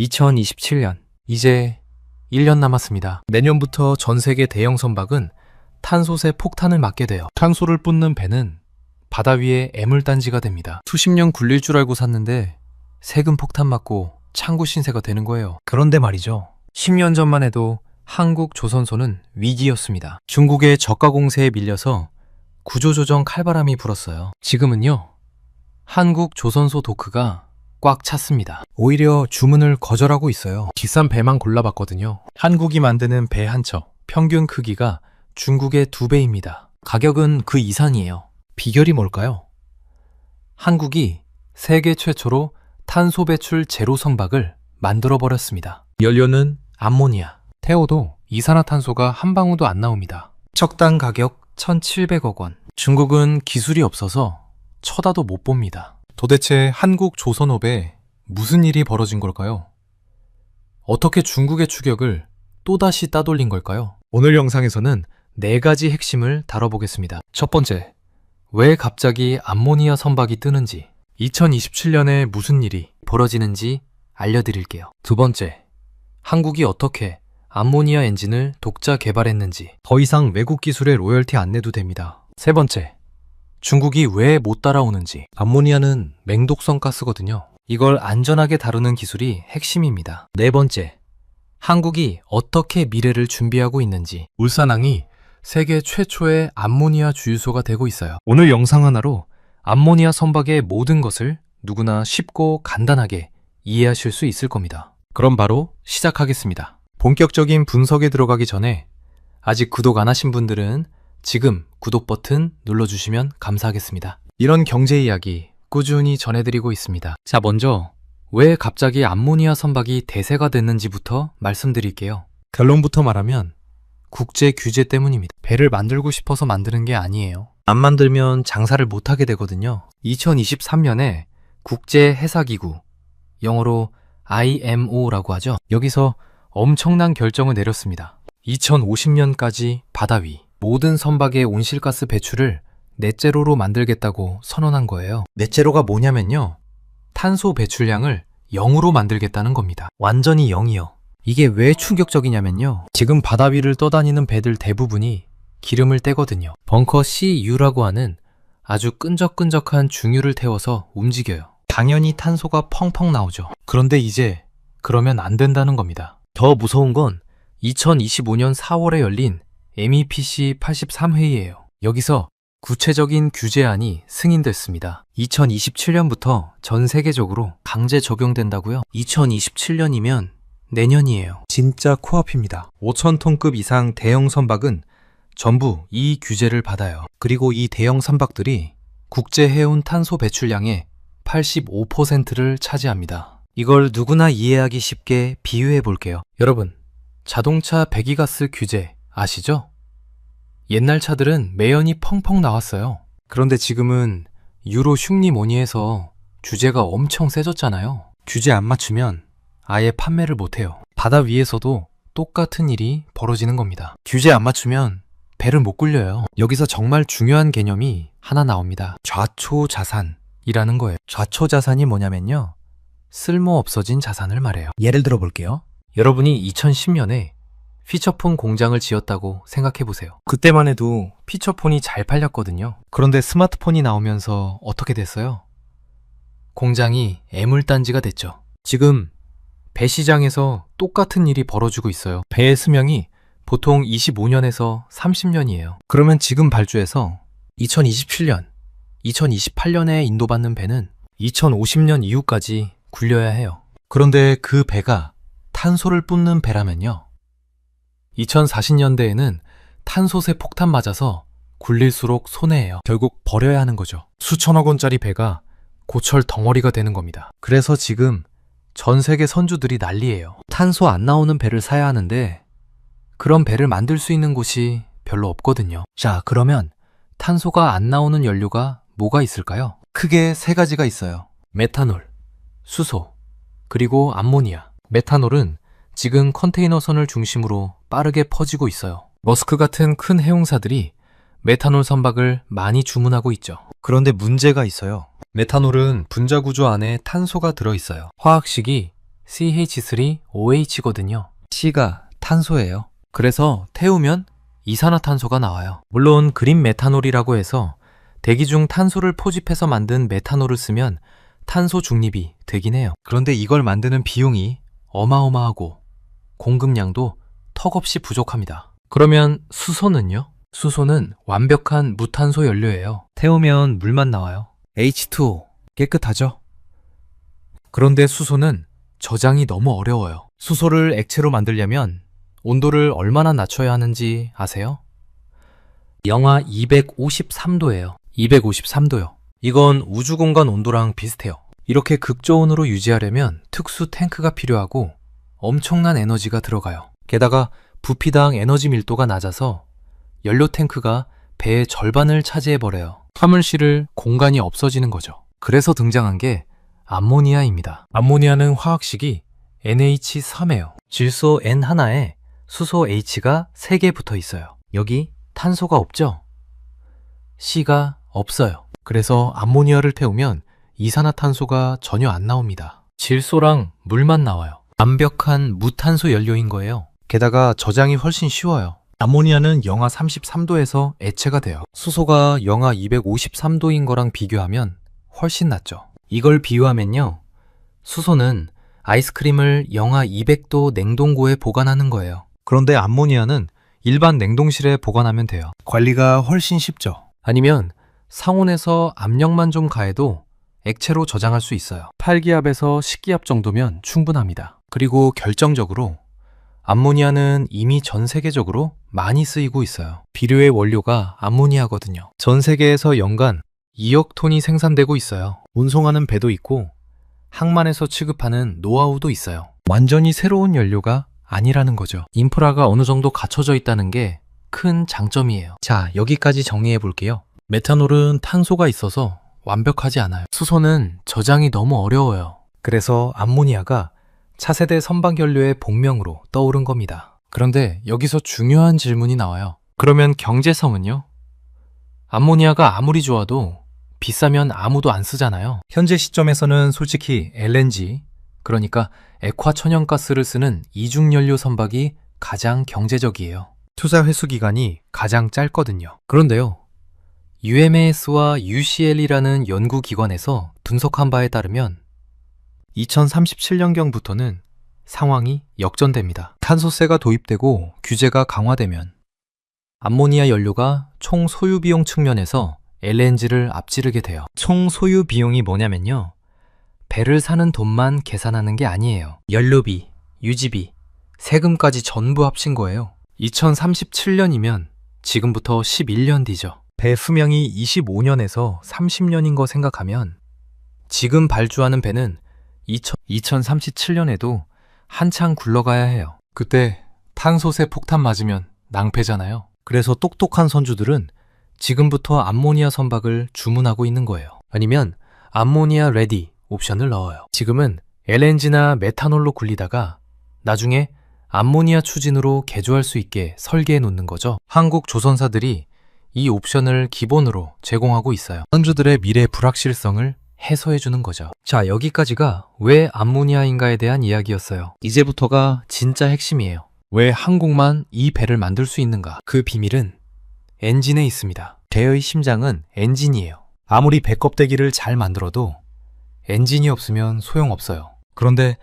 2027년, 이제 1년 남았습니다. 내년부터 전 세계 대형 선박은 탄소세 폭탄을 맞게 돼요. 탄소를 뿜는 배는 바다 위에 애물단지가 됩니다. 수십 년 굴릴 줄 알고 샀는데 세금 폭탄 맞고 창구 신세가 되는 거예요. 그런데 말이죠. 10년 전만 해도 한국 조선소는 위기였습니다. 중국의 저가 공세에 밀려서 구조조정 칼바람이 불었어요. 지금은요, 한국 조선소 도크가 꽉 찼습니다. 오히려 주문을 거절하고 있어요. 비싼 배만 골라봤거든요. 한국이 만드는 배 한 척, 평균 크기가 중국의 2배입니다. 가격은 그 이상이에요. 비결이 뭘까요? 한국이 세계 최초로 탄소 배출 제로 선박을 만들어버렸습니다. 연료는 암모니아. 태워도 이산화탄소가 한 방울도 안 나옵니다. 척당 가격 1,700억 원. 중국은 기술이 없어서 쳐다도 못 봅니다. 도대체 한국 조선업에 무슨 일이 벌어진 걸까요? 어떻게 중국의 추격을 또다시 따돌린 걸까요? 오늘 영상에서는 4가지 핵심을 다뤄보겠습니다. 첫 번째, 왜 갑자기 암모니아 선박이 뜨는지, 2027년에 무슨 일이 벌어지는지 알려드릴게요. 두 번째, 한국이 어떻게 암모니아 엔진을 독자 개발했는지, 더 이상 외국 기술에 로열티 안 내도 됩니다. 세 번째, 중국이 왜 못 따라오는지. 암모니아는 맹독성 가스거든요. 이걸 안전하게 다루는 기술이 핵심입니다. 네 번째, 한국이 어떻게 미래를 준비하고 있는지. 울산항이 세계 최초의 암모니아 주유소가 되고 있어요. 오늘 영상 하나로 암모니아 선박의 모든 것을 누구나 쉽고 간단하게 이해하실 수 있을 겁니다. 그럼 바로 시작하겠습니다. 본격적인 분석에 들어가기 전에 아직 구독 안 하신 분들은 지금 구독 버튼 눌러주시면 감사하겠습니다. 이런 경제 이야기 꾸준히 전해드리고 있습니다. 자, 먼저 왜 갑자기 암모니아 선박이 대세가 됐는지부터 말씀드릴게요. 결론부터 말하면 국제 규제 때문입니다. 배를 만들고 싶어서 만드는 게 아니에요. 안 만들면 장사를 못하게 되거든요. 2023년에 국제해사기구, 영어로 IMO라고 하죠. 여기서 엄청난 결정을 내렸습니다. 2050년까지 바다 위 모든 선박의 온실가스 배출을 넷제로로 만들겠다고 선언한 거예요. 넷제로가 뭐냐면요, 탄소 배출량을 0으로 만들겠다는 겁니다. 완전히 0이요. 이게 왜 충격적이냐면요, 지금 바다 위를 떠다니는 배들 대부분이 기름을 떼거든요. 벙커 CU라고 하는 아주 끈적끈적한 중유를 태워서 움직여요. 당연히 탄소가 펑펑 나오죠. 그런데 이제 그러면 안 된다는 겁니다. 더 무서운 건 2025년 4월에 열린 MEPC 83회의예요. 여기서 구체적인 규제안이 승인됐습니다. 2027년부터 전 세계적으로 강제 적용된다고요? 2027년이면 내년이에요. 진짜 코앞입니다. 5,000톤급 이상 대형 선박은 전부 이 규제를 받아요. 그리고 이 대형 선박들이 국제 해운 탄소 배출량의 85%를 차지합니다. 이걸 누구나 이해하기 쉽게 비유해 볼게요. 여러분, 자동차 배기가스 규제 아시죠? 옛날 차들은 매연이 펑펑 나왔어요. 그런데 지금은 유로 6리 뭐니해서 규제가 엄청 세졌잖아요. 규제 안 맞추면 아예 판매를 못해요. 바다 위에서도 똑같은 일이 벌어지는 겁니다. 규제 안 맞추면 배를 못 굴려요. 여기서 정말 중요한 개념이 하나 나옵니다. 좌초자산이라는 거예요. 좌초자산이 뭐냐면요, 쓸모 없어진 자산을 말해요. 예를 들어 볼게요. 여러분이 2010년에 피처폰 공장을 지었다고 생각해보세요. 그때만 해도 피처폰이 잘 팔렸거든요. 그런데 스마트폰이 나오면서 어떻게 됐어요? 공장이 애물단지가 됐죠. 지금 배 시장에서 똑같은 일이 벌어지고 있어요. 배의 수명이 보통 25년에서 30년이에요. 그러면 지금 발주해서 2027년, 2028년에 인도받는 배는 2050년 이후까지 굴려야 해요. 그런데 그 배가 탄소를 뿜는 배라면요, 2040년대에는 탄소세 폭탄 맞아서 굴릴수록 손해예요. 결국 버려야 하는 거죠. 수천억 원짜리 배가 고철 덩어리가 되는 겁니다. 그래서 지금 전 세계 선주들이 난리예요. 탄소 안 나오는 배를 사야 하는데 그런 배를 만들 수 있는 곳이 별로 없거든요. 자, 그러면 탄소가 안 나오는 연료가 뭐가 있을까요? 크게 3가지가 있어요. 메탄올, 수소, 그리고 암모니아. 메탄올은 지금 컨테이너선을 중심으로 빠르게 퍼지고 있어요. 머스크 같은 큰 해운사들이 메탄올 선박을 많이 주문하고 있죠. 그런데 문제가 있어요. 메탄올은 분자 구조 안에 탄소가 들어있어요. 화학식이 CH3OH거든요. C가 탄소예요. 그래서 태우면 이산화탄소가 나와요. 물론 그린 메탄올이라고 해서 대기 중 탄소를 포집해서 만든 메탄올을 쓰면 탄소 중립이 되긴 해요. 그런데 이걸 만드는 비용이 어마어마하고 공급량도 턱없이 부족합니다. 그러면 수소는요? 수소는 완벽한 무탄소 연료예요. 태우면 물만 나와요. H2O 깨끗하죠? 그런데 수소는 저장이 너무 어려워요. 수소를 액체로 만들려면 온도를 얼마나 낮춰야 하는지 아세요? 영하 253도예요. 253도요. 이건 우주공간 온도랑 비슷해요. 이렇게 극저온으로 유지하려면 특수 탱크가 필요하고 엄청난 에너지가 들어가요. 게다가 부피당 에너지 밀도가 낮아서 연료 탱크가 배의 절반을 차지해버려요. 화물 실을 공간이 없어지는 거죠. 그래서 등장한 게 암모니아입니다. 암모니아는 화학식이 NH3예요. 질소 N 하나에 수소 H가 3개 붙어 있어요. 여기 탄소가 없죠? C가 없어요. 그래서 암모니아를 태우면 이산화탄소가 전혀 안 나옵니다. 질소랑 물만 나와요. 완벽한 무탄소 연료인 거예요. 게다가 저장이 훨씬 쉬워요. 암모니아는 영하 33도에서 액체가 돼요. 수소가 영하 253도인 거랑 비교하면 훨씬 낫죠. 이걸 비유하면요. 수소는 아이스크림을 영하 200도 냉동고에 보관하는 거예요. 그런데 암모니아는 일반 냉동실에 보관하면 돼요. 관리가 훨씬 쉽죠. 아니면 상온에서 압력만 좀 가해도 액체로 저장할 수 있어요. 8기압에서 10기압 정도면 충분합니다. 그리고 결정적으로 암모니아는 이미 전 세계적으로 많이 쓰이고 있어요. 비료의 원료가 암모니아거든요. 전 세계에서 연간 2억 톤이 생산되고 있어요. 운송하는 배도 있고 항만에서 취급하는 노하우도 있어요. 완전히 새로운 연료가 아니라는 거죠. 인프라가 어느 정도 갖춰져 있다는 게 큰 장점이에요. 자, 여기까지 정리해 볼게요. 메탄올은 탄소가 있어서 완벽하지 않아요. 수소는 저장이 너무 어려워요. 그래서 암모니아가 차세대 선박연료의 복명으로 떠오른 겁니다. 그런데 여기서 중요한 질문이 나와요. 그러면 경제성은요? 암모니아가 아무리 좋아도 비싸면 아무도 안 쓰잖아요. 현재 시점에서는 솔직히 LNG, 그러니까 액화 천연가스를 쓰는 이중연료 선박이 가장 경제적이에요. 투자 회수 기간이 가장 짧거든요. 그런데요, UMAS와 UCL이라는 연구기관에서 분석한 바에 따르면 2037년경부터는 상황이 역전됩니다. 탄소세가 도입되고 규제가 강화되면 암모니아 연료가 총 소유 비용 측면에서 LNG를 앞지르게 돼요. 총 소유 비용이 뭐냐면요, 배를 사는 돈만 계산하는 게 아니에요. 연료비, 유지비, 세금까지 전부 합친 거예요. 2037년이면 지금부터 11년 뒤죠. 배 수명이 25년에서 30년인 거 생각하면 지금 발주하는 배는 2037년에도 한창 굴러가야 해요. 그때 탄소세 폭탄 맞으면 낭패잖아요. 그래서 똑똑한 선주들은 지금부터 암모니아 선박을 주문하고 있는 거예요. 아니면 암모니아 레디 옵션을 넣어요. 지금은 LNG나 메탄올로 굴리다가 나중에 암모니아 추진으로 개조할 수 있게 설계해 놓는 거죠. 한국 조선사들이 이 옵션을 기본으로 제공하고 있어요. 선주들의 미래 불확실성을 해소해 주는 거죠. 자, 여기까지가 왜 암모니아인가에 대한 이야기였어요. 이제부터가 진짜 핵심이에요. 왜 한국만 이 배를 만들 수 있는가? 그 비밀은 엔진에 있습니다. 배의 심장은 엔진이에요. 아무리 배 껍데기를 잘 만들어도 엔진이 없으면 소용없어요. 그런데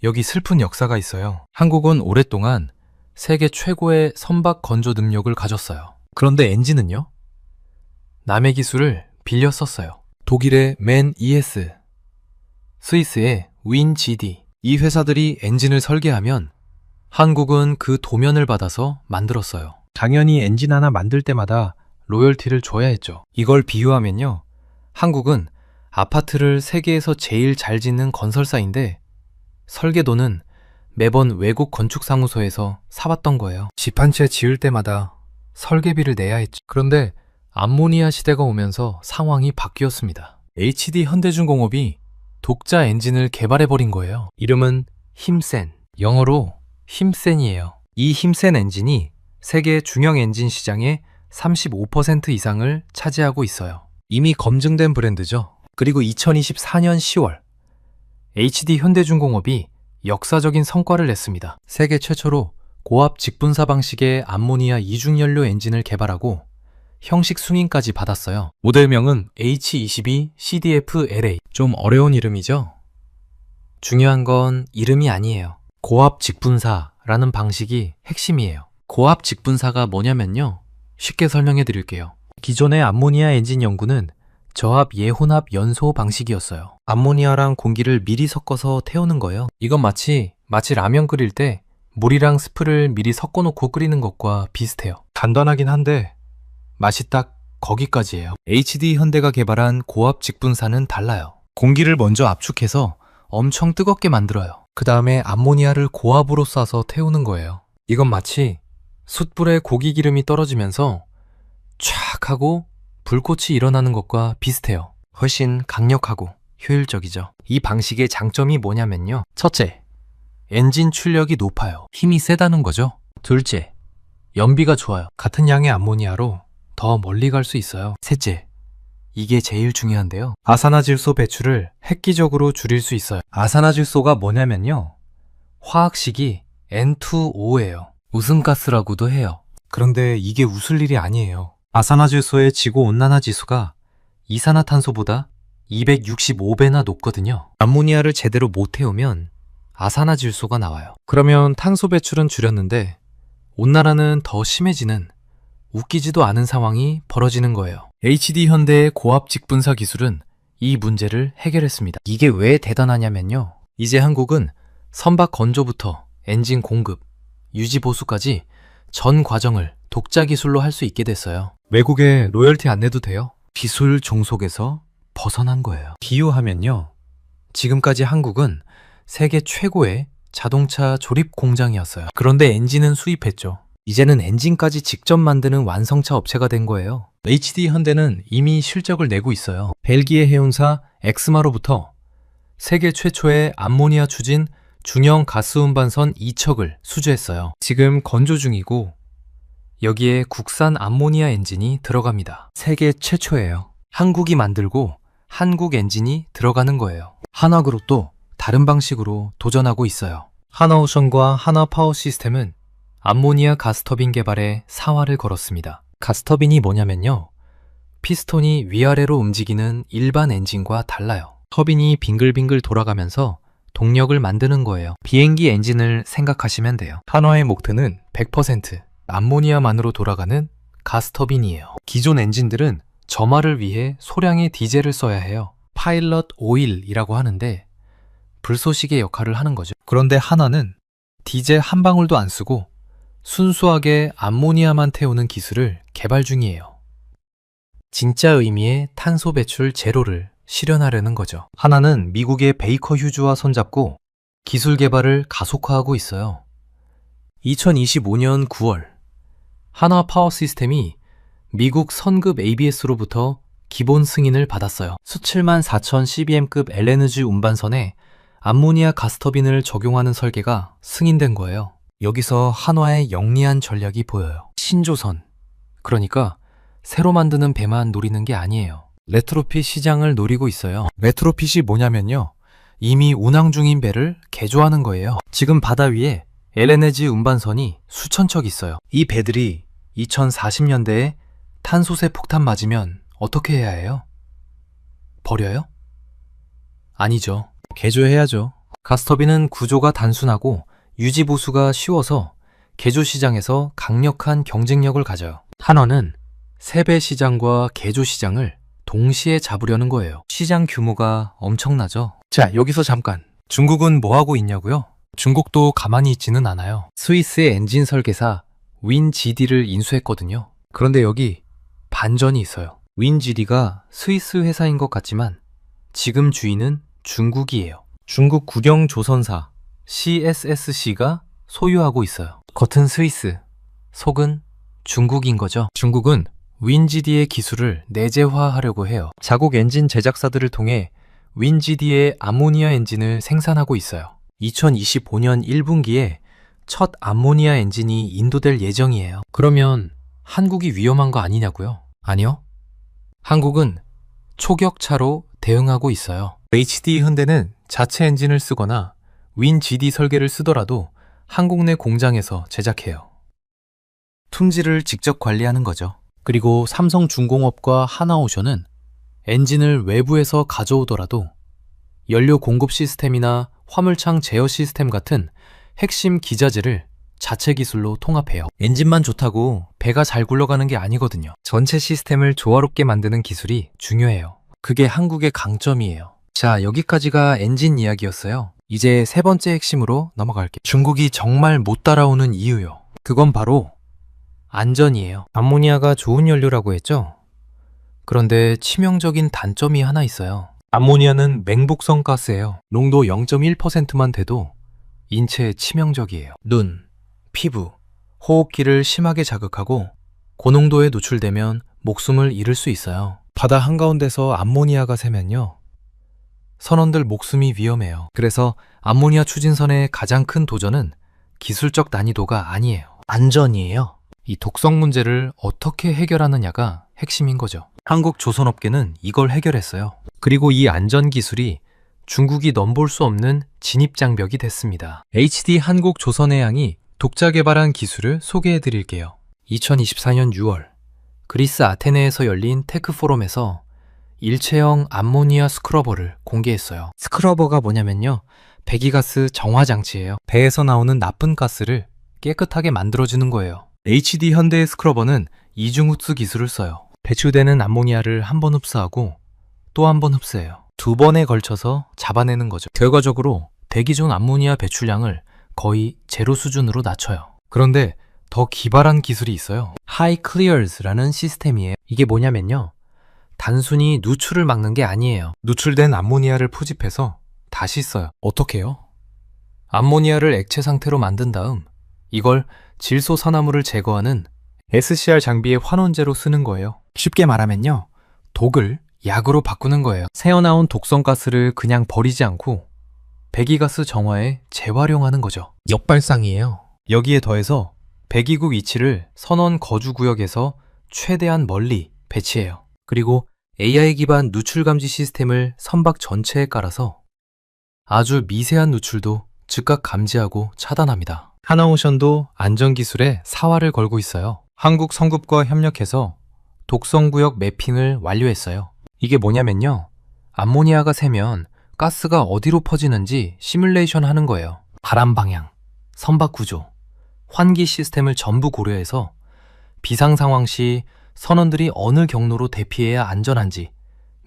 여기 슬픈 역사가 있어요. 한국은 오랫동안 세계 최고의 선박 건조 능력을 가졌어요. 그런데 엔진은요? 남의 기술을 빌려 썼어요. 독일의 맨 ES, 스위스의 윈 GD, 이 회사들이 엔진을 설계하면 한국은 그 도면을 받아서 만들었어요. 당연히 엔진 하나 만들 때마다 로열티를 줘야 했죠. 이걸 비유하면요, 한국은 아파트를 세계에서 제일 잘 짓는 건설사인데 설계도는 매번 외국 건축사무소에서 사왔던 거예요. 집 한 채 지을 때마다 설계비를 내야 했죠. 그런데 암모니아 시대가 오면서 상황이 바뀌었습니다. HD 현대중공업이 독자 엔진을 개발해버린 거예요. 이름은 힘센, 영어로 힘센이에요. 이 힘센 엔진이 세계 중형 엔진 시장의 35% 이상을 차지하고 있어요. 이미 검증된 브랜드죠. 그리고 2024년 10월 HD 현대중공업이 역사적인 성과를 냈습니다. 세계 최초로 고압 직분사 방식의 암모니아 이중연료 엔진을 개발하고 형식 승인까지 받았어요. 모델명은 H22CDF-LA. 좀 어려운 이름이죠? 중요한 건 이름이 아니에요. 고압 직분사라는 방식이 핵심이에요. 고압 직분사가 뭐냐면요. 쉽게 설명해 드릴게요. 기존의 암모니아 엔진 연구는 저압 예혼합 연소 방식이었어요. 암모니아랑 공기를 미리 섞어서 태우는 거예요. 이건 마치 라면 끓일 때 물이랑 스프를 미리 섞어놓고 끓이는 것과 비슷해요. 간단하긴 한데 맛이 딱 거기까지예요. HD 현대가 개발한 고압 직분사는 달라요. 공기를 먼저 압축해서 엄청 뜨겁게 만들어요. 그 다음에 암모니아를 고압으로 쏴서 태우는 거예요. 이건 마치 숯불에 고기 기름이 떨어지면서 촥 하고 불꽃이 일어나는 것과 비슷해요. 훨씬 강력하고 효율적이죠. 이 방식의 장점이 뭐냐면요. 첫째, 엔진 출력이 높아요. 힘이 세다는 거죠. 둘째, 연비가 좋아요. 같은 양의 암모니아로 더 멀리 갈 수 있어요. 셋째, 이게 제일 중요한데요. 아산화질소 배출을 획기적으로 줄일 수 있어요. 아산화질소가 뭐냐면요. 화학식이 N2O예요. 웃음가스라고도 해요. 그런데 이게 웃을 일이 아니에요. 아산화질소의 지구온난화 지수가 이산화탄소보다 265배나 높거든요. 암모니아를 제대로 못 태우면 아산화질소가 나와요. 그러면 탄소 배출은 줄였는데 온난화는 더 심해지는 웃기지도 않은 상황이 벌어지는 거예요. HD 현대의 고압 직분사 기술은 이 문제를 해결했습니다. 이게 왜 대단하냐면요. 이제 한국은 선박 건조부터 엔진 공급, 유지 보수까지 전 과정을 독자 기술로 할 수 있게 됐어요. 외국에 로열티 안 내도 돼요. 기술 종속에서 벗어난 거예요. 비유하면요. 지금까지 한국은 세계 최고의 자동차 조립 공장이었어요. 그런데 엔진은 수입했죠. 이제는 엔진까지 직접 만드는 완성차 업체가 된 거예요. HD 현대는 이미 실적을 내고 있어요. 벨기에 해운사 엑스마로부터 세계 최초의 암모니아 추진 중형 가스 운반선 2척을 수주했어요. 지금 건조 중이고 여기에 국산 암모니아 엔진이 들어갑니다. 세계 최초예요. 한국이 만들고 한국 엔진이 들어가는 거예요. 한화그룹도 다른 방식으로 도전하고 있어요. 하나오션과 하나파워시스템은 암모니아 가스터빈 개발에 사활을 걸었습니다. 가스터빈이 뭐냐면요. 피스톤이 위아래로 움직이는 일반 엔진과 달라요. 터빈이 빙글빙글 돌아가면서 동력을 만드는 거예요. 비행기 엔진을 생각하시면 돼요. 한화의 목표는 100% 암모니아만으로 돌아가는 가스터빈이에요. 기존 엔진들은 점화를 위해 소량의 디젤을 써야 해요. 파일럿 오일이라고 하는데 불쏘시개 역할을 하는 거죠. 그런데 한화는 디젤 한 방울도 안 쓰고 순수하게 암모니아만 태우는 기술을 개발 중이에요. 진짜 의미의 탄소 배출 제로를 실현하려는 거죠. 하나는 미국의 베이커 휴즈와 손잡고 기술 개발을 가속화하고 있어요. 2025년 9월 한화 파워 시스템이 미국 선급 ABS로부터 기본 승인을 받았어요. 수칠만 4천 CBM급 LNG 운반선에 암모니아 가스터빈을 적용하는 설계가 승인된 거예요. 여기서 한화의 영리한 전략이 보여요. 신조선. 그러니까 새로 만드는 배만 노리는 게 아니에요. 레트로핏 시장을 노리고 있어요. 레트로핏이 뭐냐면요. 이미 운항 중인 배를 개조하는 거예요. 지금 바다 위에 LNG 운반선이 수천 척 있어요. 이 배들이 2040년대에 탄소세 폭탄 맞으면 어떻게 해야 해요? 버려요? 아니죠. 개조해야죠. 가스터빈은 구조가 단순하고 유지 보수가 쉬워서 개조 시장에서 강력한 경쟁력을 가져요. 한화는 세배 시장과 개조 시장을 동시에 잡으려는 거예요. 시장 규모가 엄청나죠. 자, 여기서 잠깐. 중국은 뭐 하고 있냐고요? 중국도 가만히 있지는 않아요. 스위스의 엔진 설계사 윈GD를 인수했거든요. 그런데 여기 반전이 있어요. 윈GD가 스위스 회사인 것 같지만 지금 주인은 중국이에요. 중국 국영 조선사 CSSC가 소유하고 있어요. 겉은 스위스, 속은 중국인 거죠. 중국은 윈GD의 기술을 내재화하려고 해요. 자국 엔진 제작사들을 통해 윈GD의 아모니아 엔진을 생산하고 있어요. 2025년 1분기에 첫 암모니아 엔진이 인도될 예정이에요. 그러면 한국이 위험한 거 아니냐고요? 아니요. 한국은 초격차로 대응하고 있어요. HD 현대는 자체 엔진을 쓰거나 WinGD 설계를 쓰더라도 한국 내 공장에서 제작해요. 품질을 직접 관리하는 거죠. 그리고 삼성중공업과 하나오션은 엔진을 외부에서 가져오더라도 연료 공급 시스템이나 화물창 제어 시스템 같은 핵심 기자재를 자체 기술로 통합해요. 엔진만 좋다고 배가 잘 굴러가는 게 아니거든요. 전체 시스템을 조화롭게 만드는 기술이 중요해요. 그게 한국의 강점이에요. 자, 여기까지가 엔진 이야기였어요. 이제 세 번째 핵심으로 넘어갈게요. 중국이 정말 못 따라오는 이유요. 그건 바로 안전이에요. 암모니아가 좋은 연료라고 했죠? 그런데 치명적인 단점이 하나 있어요. 암모니아는 맹독성 가스예요. 농도 0.1%만 돼도 인체에 치명적이에요. 눈, 피부, 호흡기를 심하게 자극하고 고농도에 노출되면 목숨을 잃을 수 있어요. 바다 한가운데서 암모니아가 새면요, 선원들 목숨이 위험해요. 그래서 암모니아 추진선의 가장 큰 도전은 기술적 난이도가 아니에요. 안전이에요. 이 독성 문제를 어떻게 해결하느냐가 핵심인 거죠. 한국 조선업계는 이걸 해결했어요. 그리고 이 안전 기술이 중국이 넘볼 수 없는 진입장벽이 됐습니다. HD 한국조선해양이 독자 개발한 기술을 소개해 드릴게요. 2024년 6월 그리스 아테네에서 열린 테크 포럼에서 일체형 암모니아 스크러버를 공개했어요. 스크러버가 뭐냐면요, 배기가스 정화 장치예요. 배에서 나오는 나쁜 가스를 깨끗하게 만들어주는 거예요. HD 현대의 스크러버는 이중 흡수 기술을 써요. 배출되는 암모니아를 한 번 흡수하고 또 한 번 흡수해요. 두 번에 걸쳐서 잡아내는 거죠. 결과적으로 대기 중 암모니아 배출량을 거의 제로 수준으로 낮춰요. 그런데 더 기발한 기술이 있어요. High Clears라는 시스템이에요. 이게 뭐냐면요, 단순히 누출을 막는 게 아니에요. 누출된 암모니아를 포집해서 다시 써요. 어떻게 해요? 암모니아를 액체 상태로 만든 다음 이걸 질소산화물을 제거하는 SCR 장비의 환원제로 쓰는 거예요. 쉽게 말하면요, 독을 약으로 바꾸는 거예요. 새어나온 독성가스를 그냥 버리지 않고 배기가스 정화에 재활용하는 거죠. 역발상이에요. 여기에 더해서 배기국 위치를 선원 거주구역에서 최대한 멀리 배치해요. 그리고 AI 기반 누출 감지 시스템을 선박 전체에 깔아서 아주 미세한 누출도 즉각 감지하고 차단합니다. 하나오션도 안전기술에 사활을 걸고 있어요. 한국 성급과 협력해서 독성구역 매핑을 완료했어요. 이게 뭐냐면요, 암모니아가 새면 가스가 어디로 퍼지는지 시뮬레이션 하는 거예요. 바람 방향, 선박 구조, 환기 시스템을 전부 고려해서 비상 상황 시 선원들이 어느 경로로 대피해야 안전한지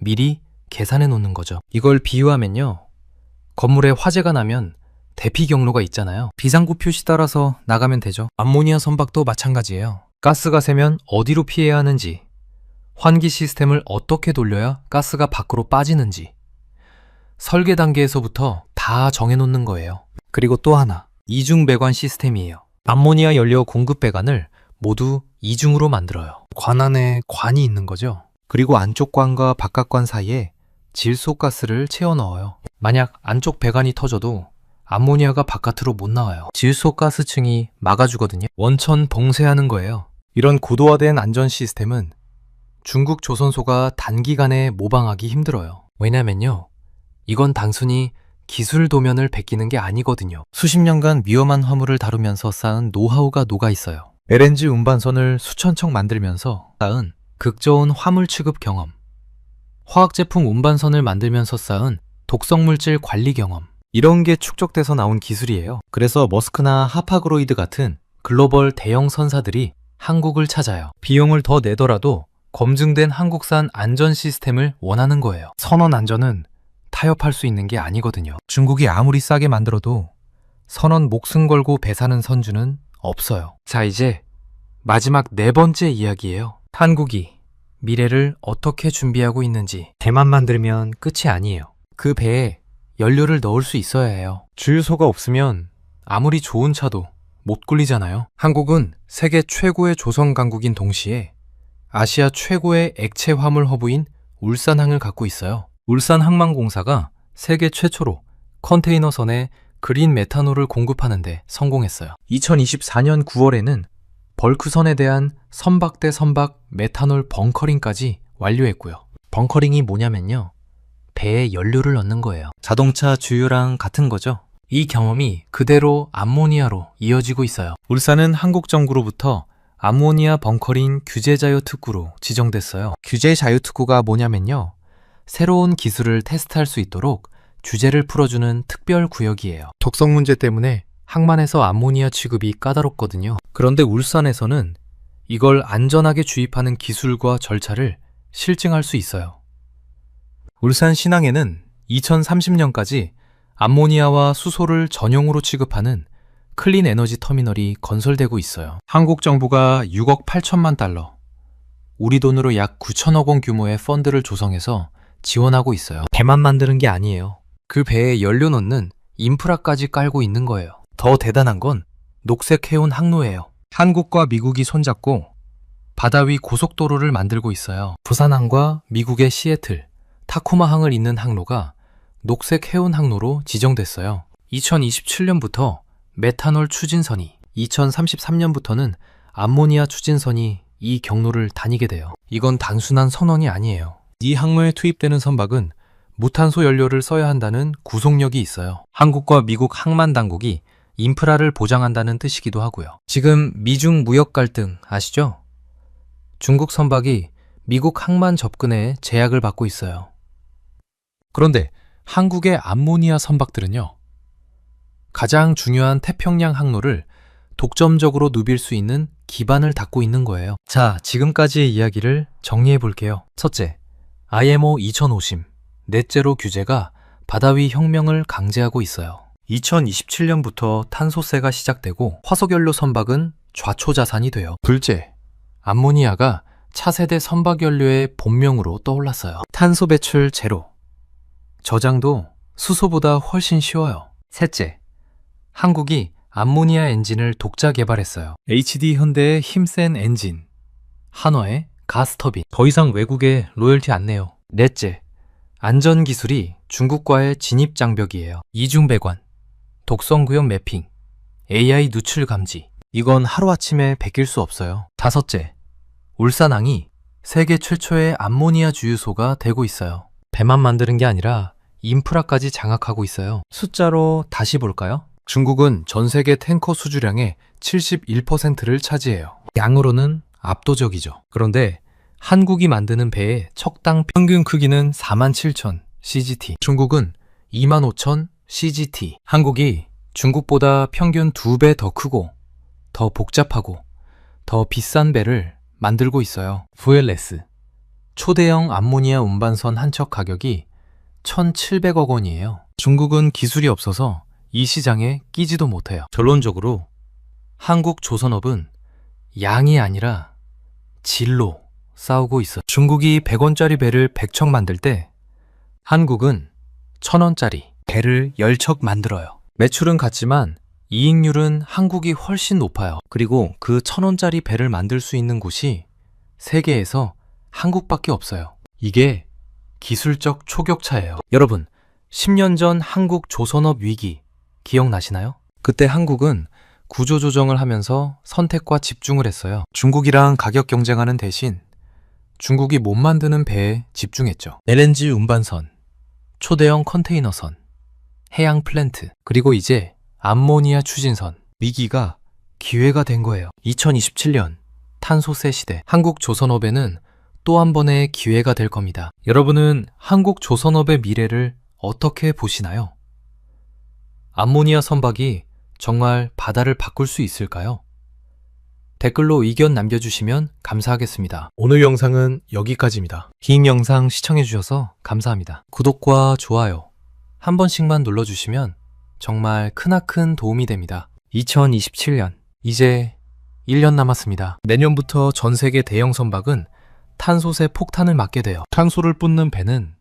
미리 계산해 놓는 거죠. 이걸 비유하면요, 건물에 화재가 나면 대피 경로가 있잖아요. 비상구 표시 따라서 나가면 되죠. 암모니아 선박도 마찬가지예요. 가스가 새면 어디로 피해야 하는지, 환기 시스템을 어떻게 돌려야 가스가 밖으로 빠지는지 설계 단계에서부터 다 정해놓는 거예요. 그리고 또 하나, 이중 배관 시스템이에요. 암모니아 연료 공급 배관을 모두 이중으로 만들어요. 관 안에 관이 있는 거죠. 그리고 안쪽 관과 바깥 관 사이에 질소가스를 채워 넣어요. 만약 안쪽 배관이 터져도 암모니아가 바깥으로 못 나와요. 질소가스층이 막아주거든요. 원천 봉쇄하는 거예요. 이런 고도화된 안전 시스템은 중국 조선소가 단기간에 모방하기 힘들어요. 왜냐면요, 이건 단순히 기술 도면을 베끼는 게 아니거든요. 수십 년간 위험한 화물을 다루면서 쌓은 노하우가 녹아 있어요. LNG 운반선을 수천 척 만들면서 쌓은 극저온 화물 취급 경험, 화학제품 운반선을 만들면서 쌓은 독성물질 관리 경험, 이런 게 축적돼서 나온 기술이에요. 그래서 머스크나 하파그로이드 같은 글로벌 대형 선사들이 한국을 찾아요. 비용을 더 내더라도 검증된 한국산 안전 시스템을 원하는 거예요. 선원 안전은 타협할 수 있는 게 아니거든요. 중국이 아무리 싸게 만들어도 선원 목숨 걸고 배사는 선주는 없어요. 자, 이제 마지막 네 번째 이야기예요. 한국이 미래를 어떻게 준비하고 있는지. 배만 만들면 끝이 아니에요. 그 배에 연료를 넣을 수 있어야 해요. 주유소가 없으면 아무리 좋은 차도 못 굴리잖아요. 한국은 세계 최고의 조선 강국인 동시에 아시아 최고의 액체 화물 허브인 울산항을 갖고 있어요. 울산항만공사가 세계 최초로 컨테이너선에 그린 메탄올을 공급하는 데 성공했어요. 2024년 9월에는 벌크선에 대한 선박 대 선박 메탄올 벙커링까지 완료했고요. 벙커링이 뭐냐면요, 배에 연료를 넣는 거예요. 자동차 주유랑 같은 거죠. 이 경험이 그대로 암모니아로 이어지고 있어요. 울산은 한국 정부로부터 암모니아 벙커링 규제 자유 특구로 지정됐어요. 규제 자유 특구가 뭐냐면요. 새로운 기술을 테스트할 수 있도록 규제를 풀어주는 특별 구역이에요. 독성 문제 때문에 항만에서 암모니아 취급이 까다롭거든요. 그런데 울산에서는 이걸 안전하게 주입하는 기술과 절차를 실증할 수 있어요. 울산 신항에는 2030년까지 암모니아와 수소를 전용으로 취급하는 클린 에너지 터미널이 건설되고 있어요. 한국 정부가 6억 8천만 달러, 우리 돈으로 약 9천억 원 규모의 펀드를 조성해서 지원하고 있어요. 배만 만드는 게 아니에요. 그 배에 연료 넣는 인프라까지 깔고 있는 거예요. 더 대단한 건 녹색 해운 항로예요. 한국과 미국이 손잡고 바다 위 고속도로를 만들고 있어요. 부산항과 미국의 시애틀, 타코마항을 잇는 항로가 녹색 해운 항로로 지정됐어요. 2027년부터 메탄올 추진선이, 2033년부터는 암모니아 추진선이 이 경로를 다니게 돼요. 이건 단순한 선언이 아니에요. 이 항로에 투입되는 선박은 무탄소 연료를 써야 한다는 구속력이 있어요. 한국과 미국 항만 당국이 인프라를 보장한다는 뜻이기도 하고요. 지금 미중 무역 갈등 아시죠? 중국 선박이 미국 항만 접근에 제약을 받고 있어요. 그런데 한국의 암모니아 선박들은요, 가장 중요한 태평양 항로를 독점적으로 누빌 수 있는 기반을 닦고 있는 거예요. 자, 지금까지의 이야기를 정리해 볼게요. 첫째, IMO 2050 넷제로 규제가 바다 위 혁명을 강제하고 있어요. 2027년부터 탄소세가 시작되고 화석연료 선박은 좌초자산이 돼요. 둘째, 암모니아가 차세대 선박연료의 본명으로 떠올랐어요. 탄소 배출 제로. 저장도 수소보다 훨씬 쉬워요. 셋째, 한국이 암모니아 엔진을 독자 개발했어요. HD 현대의 힘센 엔진, 한화의 가스터빈. 더 이상 외국에 로열티 안 내요. 넷째, 안전기술이 중국과의 진입장벽이에요. 이중배관, 독성구역 매핑, AI 누출 감지. 이건 하루아침에 베낄 수 없어요. 다섯째, 울산항이 세계 최초의 암모니아 주유소가 되고 있어요. 배만 만드는 게 아니라 인프라까지 장악하고 있어요. 숫자로 다시 볼까요? 중국은 전 세계 탱커 수주량의 71%를 차지해요. 양으로는 압도적이죠. 그런데 한국이 만드는 배의 척당 평균 크기는 47,000 CGT, 중국은 25,000 CGT. 한국이 중국보다 평균 2배 더 크고 더 복잡하고 더 비싼 배를 만들고 있어요. VLS, 초대형 암모니아 운반선 한 척 가격이 1,700억 원이에요. 중국은 기술이 없어서 이 시장에 끼지도 못해요. 결론적으로 한국 조선업은 양이 아니라 질로 싸우고 있어요. 중국이 100원짜리 배를 100척 만들 때 한국은 1,000원짜리 배를 10척 만들어요. 매출은 같지만 이익률은 한국이 훨씬 높아요. 그리고 그 1,000원짜리 배를 만들 수 있는 곳이 세계에서 한국밖에 없어요. 이게 기술적 초격차예요. 여러분, 10년 전 한국 조선업 위기 기억나시나요? 그때 한국은 구조조정을 하면서 선택과 집중을 했어요. 중국이랑 가격 경쟁하는 대신 중국이 못 만드는 배에 집중했죠. LNG 운반선, 초대형 컨테이너선, 해양 플랜트, 그리고 이제 암모니아 추진선. 위기가 기회가 된 거예요. 2027년 탄소세 시대, 한국 조선업에는 또 한 번의 기회가 될 겁니다. 여러분은 한국 조선업의 미래를 어떻게 보시나요? 암모니아 선박이 정말 바다를 바꿀 수 있을까요? 댓글로 의견 남겨주시면 감사하겠습니다. 오늘 영상은 여기까지입니다. 긴 영상 시청해주셔서 감사합니다. 구독과 좋아요 한 번씩만 눌러주시면 정말 크나큰 도움이 됩니다. 2027년, 이제 1년 남았습니다. 내년부터 전 세계 대형 선박은 탄소세 폭탄을 맞게 돼요. 탄소를 뿜는 배는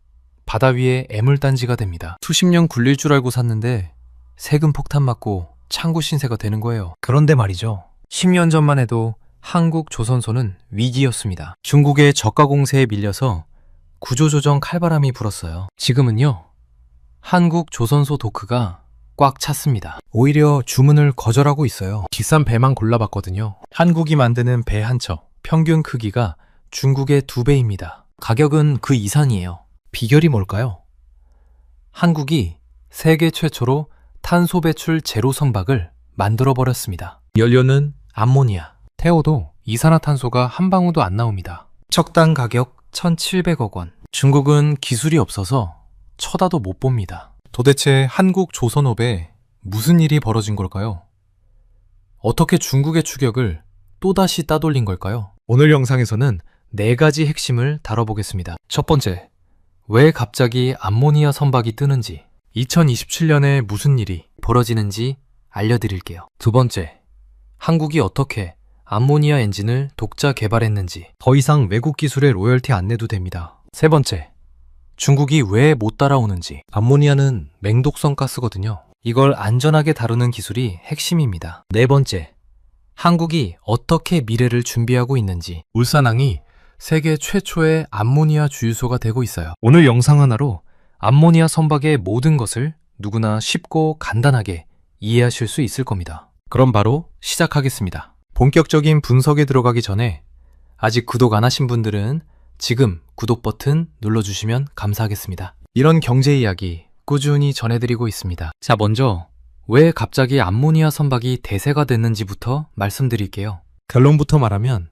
바다 위에 애물단지가 됩니다. 수십 년 굴릴 줄 알고 샀는데 세금 폭탄 맞고 창구 신세가 되는 거예요. 그런데 말이죠. 10년 전만 해도 한국 조선소는 위기였습니다. 중국의 저가 공세에 밀려서 구조조정 칼바람이 불었어요. 지금은요, 한국 조선소 도크가 꽉 찼습니다. 오히려 주문을 거절하고 있어요. 비싼 배만 골라봤거든요. 한국이 만드는 배 한 척, 평균 크기가 중국의 2배입니다. 가격은 그 이상이에요. 비결이 뭘까요? 한국이 세계 최초로 탄소 배출 제로 선박을 만들어 버렸습니다. 연료는 암모니아. 태워도 이산화탄소가 한 방울도 안 나옵니다. 척당 가격 1,700억 원. 중국은 기술이 없어서 쳐다도 못 봅니다. 도대체 한국 조선업에 무슨 일이 벌어진 걸까요? 어떻게 중국의 추격을 또다시 따돌린 걸까요? 오늘 영상에서는 4가지 핵심을 다뤄보겠습니다. 첫 번째, 왜 갑자기 암모니아 선박이 뜨는지, 2027년에 무슨 일이 벌어지는지 알려드릴게요. 두 번째, 한국이 어떻게 암모니아 엔진을 독자 개발했는지, 더 이상 외국 기술에 로열티 안 내도 됩니다. 세 번째, 중국이 왜 못 따라오는지. 암모니아는 맹독성 가스거든요. 이걸 안전하게 다루는 기술이 핵심입니다. 네 번째, 한국이 어떻게 미래를 준비하고 있는지. 울산항이 세계 최초의 암모니아 주유소가 되고 있어요. 오늘 영상 하나로 암모니아 선박의 모든 것을 누구나 쉽고 간단하게 이해하실 수 있을 겁니다. 그럼 바로 시작하겠습니다. 본격적인 분석에 들어가기 전에 아직 구독 안 하신 분들은 지금 구독 버튼 눌러주시면 감사하겠습니다. 이런 경제 이야기 꾸준히 전해드리고 있습니다. 자, 먼저 왜 갑자기 암모니아 선박이 대세가 됐는지부터 말씀드릴게요. 결론부터 말하면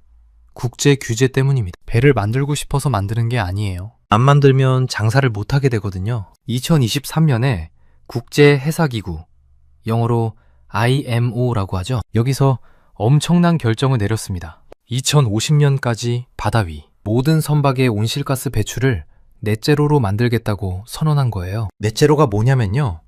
국제 규제 때문입니다. 배를 만들고 싶어서 만드는 게 아니에요. 안 만들면 장사를 못하게 되거든요. 2023년에 국제해사기구, 영어로 IMO라고 하죠. 여기서 엄청난 결정을 내렸습니다. 2050년까지 바다 위 모든 선박의 온실가스 배출을 넷제로로 만들겠다고 선언한 거예요. 넷제로가 뭐냐면요,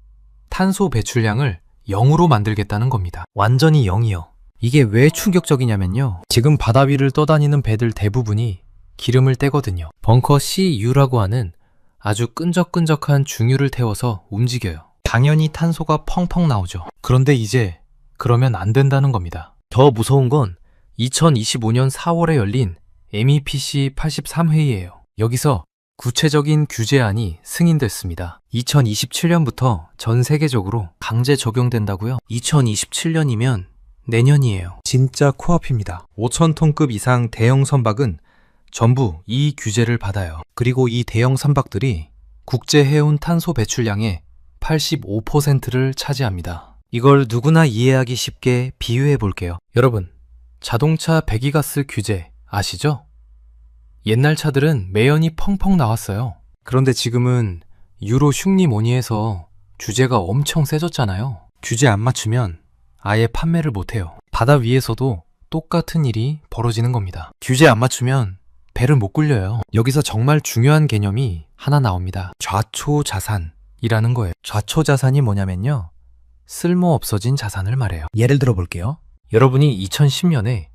탄소 배출량을 0으로 만들겠다는 겁니다. 완전히 0이요. 이게 왜 충격적이냐면요, 지금 바다 위를 떠다니는 배들 대부분이 기름을 떼거든요. 벙커 CU라고 하는 아주 끈적끈적한 중유를 태워서 움직여요. 당연히 탄소가 펑펑 나오죠. 그런데 이제 그러면 안 된다는 겁니다. 더 무서운 건 2025년 4월에 열린 MEPC 83회의예요. 여기서 구체적인 규제안이 승인됐습니다. 2027년부터 전 세계적으로 강제 적용된다고요? 2027년이면 내년이에요. 진짜 코앞입니다. 5,000톤급 이상 대형 선박은 전부 이 규제를 받아요. 그리고 이 대형 선박들이 국제 해운 탄소 배출량의 85%를 차지합니다. 이걸 누구나 이해하기 쉽게 비유해 볼게요. 여러분, 자동차 배기가스 규제 아시죠? 옛날 차들은 매연이 펑펑 나왔어요. 그런데 지금은 유로 6리 뭐니해서 규제가 엄청 세졌잖아요. 규제 안 맞추면 아예 판매를 못해요. 바다 위에서도 똑같은 일이 벌어지는 겁니다. 규제 안 맞추면 배를 못 굴려요. 여기서 정말 중요한 개념이 하나 나옵니다. 좌초자산이라는 거예요. 좌초자산이 뭐냐면요, 쓸모 없어진 자산을 말해요. 예를 들어 볼게요. 여러분이 2010년에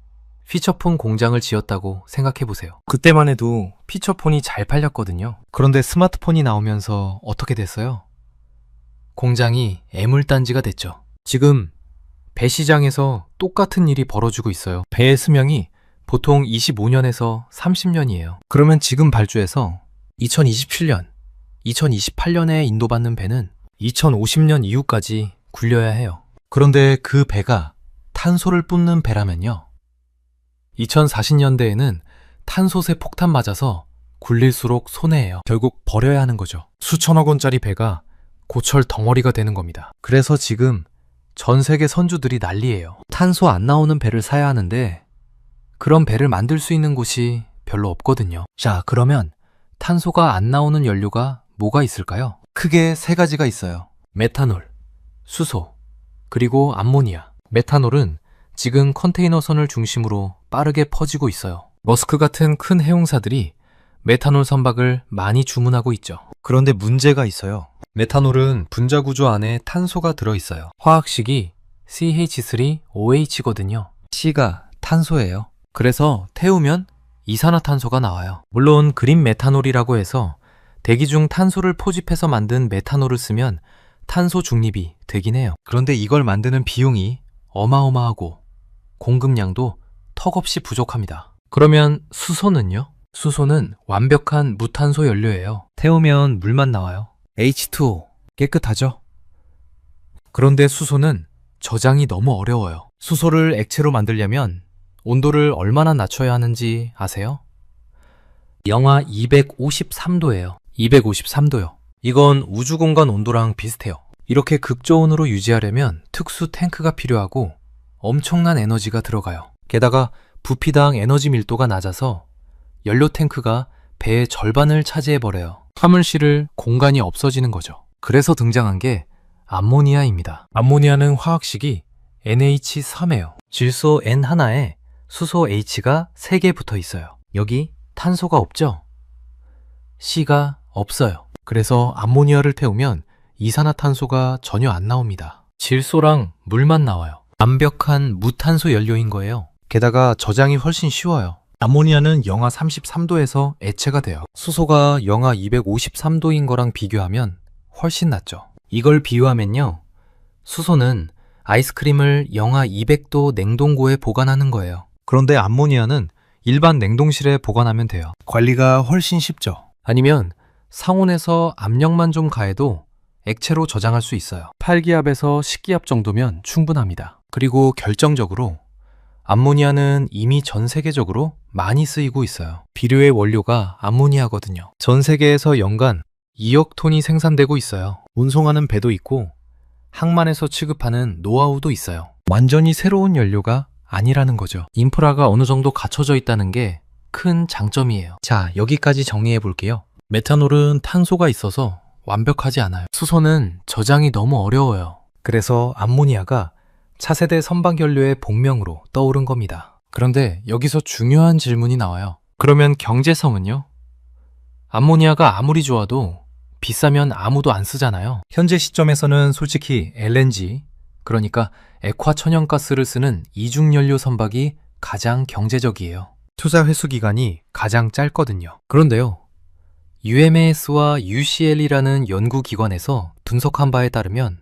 피처폰 공장을 지었다고 생각해 보세요. 그때만 해도 피처폰이 잘 팔렸거든요. 그런데 스마트폰이 나오면서 어떻게 됐어요? 공장이 애물단지가 됐죠. 지금 배 시장에서 똑같은 일이 벌어지고 있어요. 배의 수명이 보통 25년에서 30년이에요. 그러면 지금 발주해서 2027년, 2028년에 인도받는 배는 2050년 이후까지 굴려야 해요. 그런데 그 배가 탄소를 뿜는 배라면요, 2040년대에는 탄소세 폭탄 맞아서 굴릴수록 손해예요. 결국 버려야 하는 거죠. 수천억 원짜리 배가 고철 덩어리가 되는 겁니다. 그래서 지금 전 세계 선주들이 난리예요. 탄소 안 나오는 배를 사야 하는데 그런 배를 만들 수 있는 곳이 별로 없거든요. 자, 그러면 탄소가 안 나오는 연료가 뭐가 있을까요? 크게 3가지가 있어요. 메탄올, 수소, 그리고 암모니아. 메탄올은 지금 컨테이너선을 중심으로 빠르게 퍼지고 있어요. 머스크 같은 큰 해운사들이 메탄올 선박을 많이 주문하고 있죠. 그런데 문제가 있어요. 메탄올은 분자 구조 안에 탄소가 들어있어요. 화학식이 CH3OH거든요. C가 탄소예요. 그래서 태우면 이산화탄소가 나와요. 물론 그린 메탄올이라고 해서 대기 중 탄소를 포집해서 만든 메탄올을 쓰면 탄소 중립이 되긴 해요. 그런데 이걸 만드는 비용이 어마어마하고 공급량도 턱없이 부족합니다. 그러면 수소는요? 수소는 완벽한 무탄소 연료예요. 태우면 물만 나와요. H2O, 깨끗하죠? 그런데 수소는 저장이 너무 어려워요. 수소를 액체로 만들려면 온도를 얼마나 낮춰야 하는지 아세요? 영하 253도예요. 253도요. 이건 우주공간 온도랑 비슷해요. 이렇게 극저온으로 유지하려면 특수 탱크가 필요하고 엄청난 에너지가 들어가요. 게다가 부피당 에너지 밀도가 낮아서 연료 탱크가 배의 절반을 차지해버려요. 화물 실을 공간이 없어지는 거죠. 그래서 등장한 게 암모니아입니다. 암모니아는 화학식이 NH3예요. 질소 N 하나에 수소 H가 3개 붙어 있어요. 여기 탄소가 없죠? C가 없어요. 그래서 암모니아를 태우면 이산화탄소가 전혀 안 나옵니다. 질소랑 물만 나와요. 완벽한 무탄소 연료인 거예요. 게다가 저장이 훨씬 쉬워요. 암모니아는 영하 33도에서 액체가 돼요. 수소가 영하 253도인 거랑 비교하면 훨씬 낫죠. 이걸 비유하면요, 수소는 아이스크림을 영하 200도 냉동고에 보관하는 거예요. 그런데 암모니아는 일반 냉동실에 보관하면 돼요. 관리가 훨씬 쉽죠. 아니면 상온에서 압력만 좀 가해도 액체로 저장할 수 있어요. 8기압에서 10기압 정도면 충분합니다. 그리고 결정적으로 암모니아는 이미 전 세계적으로 많이 쓰이고 있어요. 비료의 원료가 암모니아거든요. 전 세계에서 연간 2억 톤이 생산되고 있어요. 운송하는 배도 있고 항만에서 취급하는 노하우도 있어요. 완전히 새로운 연료가 아니라는 거죠. 인프라가 어느 정도 갖춰져 있다는 게 큰 장점이에요. 자, 여기까지 정리해 볼게요. 메탄올은 탄소가 있어서 완벽하지 않아요. 수소는 저장이 너무 어려워요. 그래서 암모니아가 차세대 선박연료의 복명으로 떠오른 겁니다. 그런데 여기서 중요한 질문이 나와요. 그러면 경제성은요? 암모니아가 아무리 좋아도 비싸면 아무도 안 쓰잖아요. 현재 시점에서는 솔직히 LNG, 그러니까 액화 천연가스를 쓰는 이중연료 선박이 가장 경제적이에요. 투자 회수 기간이 가장 짧거든요. 그런데요, UMAS와 UCL이라는 연구기관에서 분석한 바에 따르면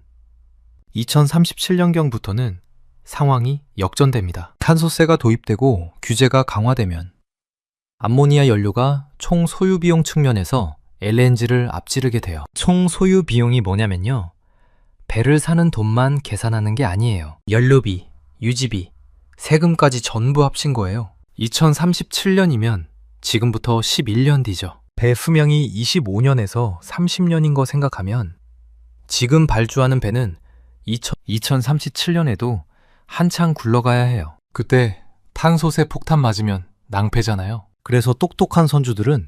2037년경부터는 상황이 역전됩니다. 탄소세가 도입되고 규제가 강화되면 암모니아 연료가 총 소유 비용 측면에서 LNG를 앞지르게 돼요. 총 소유 비용이 뭐냐면요, 배를 사는 돈만 계산하는 게 아니에요. 연료비, 유지비, 세금까지 전부 합친 거예요. 2037년이면 지금부터 11년 뒤죠. 배 수명이 25년에서 30년인 거 생각하면 지금 발주하는 배는 2037년에도 한창 굴러가야 해요. 그때 탄소세 폭탄 맞으면 낭패잖아요. 그래서 똑똑한 선주들은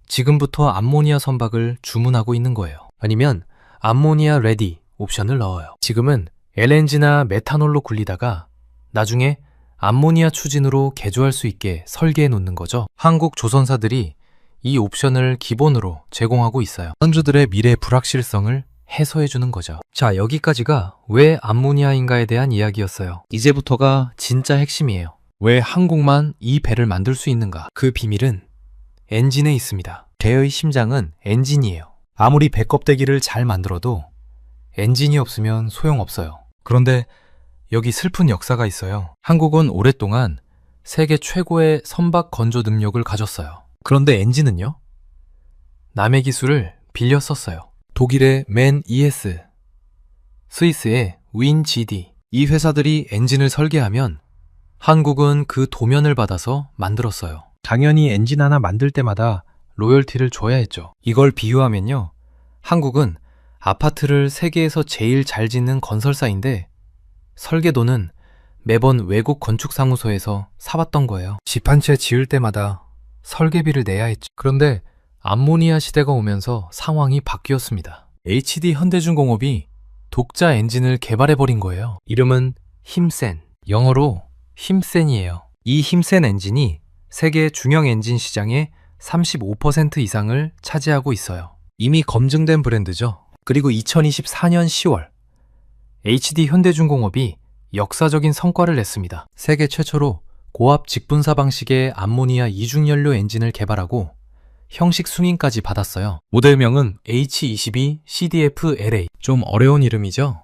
지금부터 암모니아 선박을 주문하고 있는 거예요. 아니면 암모니아 레디 옵션을 넣어요. 지금은 LNG나 메탄올로 굴리다가 나중에 암모니아 추진으로 개조할 수 있게 설계해 놓는 거죠. 한국 조선사들이 이 옵션을 기본으로 제공하고 있어요. 선주들의 미래 불확실성을 해소해 주는 거죠. 자, 여기까지가 왜 암모니아인가에 대한 이야기였어요. 이제부터가 진짜 핵심이에요. 왜 한국만 이 배를 만들 수 있는가? 그 비밀은 엔진에 있습니다. 배의 심장은 엔진이에요. 아무리 배 껍데기를 잘 만들어도 엔진이 없으면 소용없어요. 그런데 여기 슬픈 역사가 있어요. 한국은 오랫동안 세계 최고의 선박 건조 능력을 가졌어요. 그런데 엔진은요? 남의 기술을 빌려 썼어요. 독일의 맨 ES, 스위스의 윈 GD, 이 회사들이 엔진을 설계하면 한국은 그 도면을 받아서 만들었어요. 당연히 엔진 하나 만들 때마다 로열티를 줘야 했죠. 이걸 비유하면요, 한국은 아파트를 세계에서 제일 잘 짓는 건설사인데 설계도는 매번 외국 건축사무소에서 사봤던 거예요. 집 한 채 지을 때마다 설계비를 내야 했죠. 그런데 암모니아 시대가 오면서 상황이 바뀌었습니다. HD 현대중공업이 독자 엔진을 개발해버린 거예요. 이름은 힘센, 영어로 힘센이에요. 이 힘센 엔진이 세계 중형 엔진 시장의 35% 이상을 차지하고 있어요. 이미 검증된 브랜드죠. 그리고 2024년 10월 HD 현대중공업이 역사적인 성과를 냈습니다. 세계 최초로 고압 직분사 방식의 암모니아 이중연료 엔진을 개발하고 형식 승인까지 받았어요. 모델명은 H22 CDF-LA. 좀 어려운 이름이죠?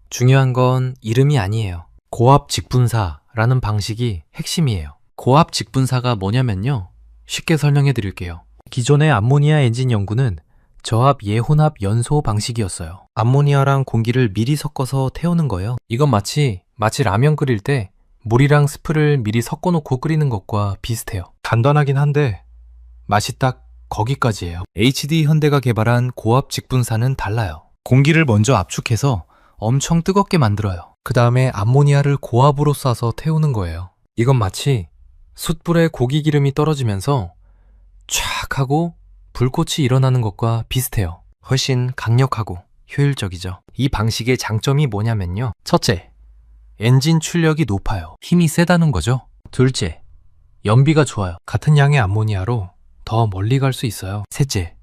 중요한 건 이름이 아니에요. 고압 직분사라는 방식이 핵심이에요. 고압 직분사가 뭐냐면요, 쉽게 설명해 드릴게요. 기존의 암모니아 엔진 연구는 저압 예혼합 연소 방식이었어요. 암모니아랑 공기를 미리 섞어서 태우는 거예요. 이건 마치 라면 끓일 때 물이랑 스프를 미리 섞어놓고 끓이는 것과 비슷해요. 간단하긴 한데 맛이 딱 거기까지예요. HD 현대가 개발한 고압 직분사는 달라요. 공기를 먼저 압축해서 엄청 뜨겁게 만들어요. 그 다음에 암모니아를 고압으로 쏴서 태우는 거예요. 이건 마치 숯불에 고기 기름이 떨어지면서 촥 하고 불꽃이 일어나는 것과 비슷해요. 훨씬 강력하고 효율적이죠. 이 방식의 장점이 뭐냐면요. 첫째, 엔진 출력이 높아요. 힘이 세다는 거죠. 둘째, 연비가 좋아요. 같은 양의 암모니아로 더 멀리 갈 수 있어요. 셋째,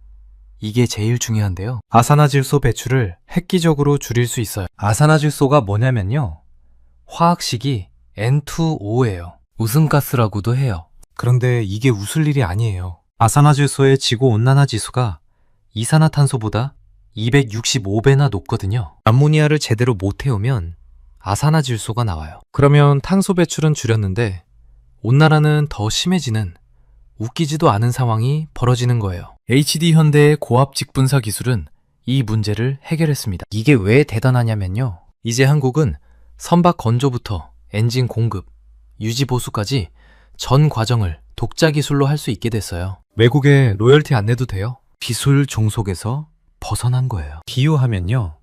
이게 제일 중요한데요. 아산화질소 배출을 획기적으로 줄일 수 있어요. 아산화질소가 뭐냐면요. 화학식이 N2O예요. 웃음가스라고도 해요. 그런데 이게 웃을 일이 아니에요. 아산화질소의 지구온난화 지수가 이산화탄소보다 265배나 높거든요. 암모니아를 제대로 못 태우면 아산화질소가 나와요. 그러면 탄소 배출은 줄였는데 온난화는 더 심해지는 웃기지도 않은 상황이 벌어지는 거예요. HD 현대의 고압 직분사 기술은 이 문제를 해결했습니다. 이게 왜 대단하냐면요. 이제 한국은 선박 건조부터 엔진 공급, 유지 보수까지 전 과정을 독자 기술로 할 수 있게 됐어요. 외국에 로열티 안 내도 돼요. 기술 종속에서 벗어난 거예요. 비유하면요.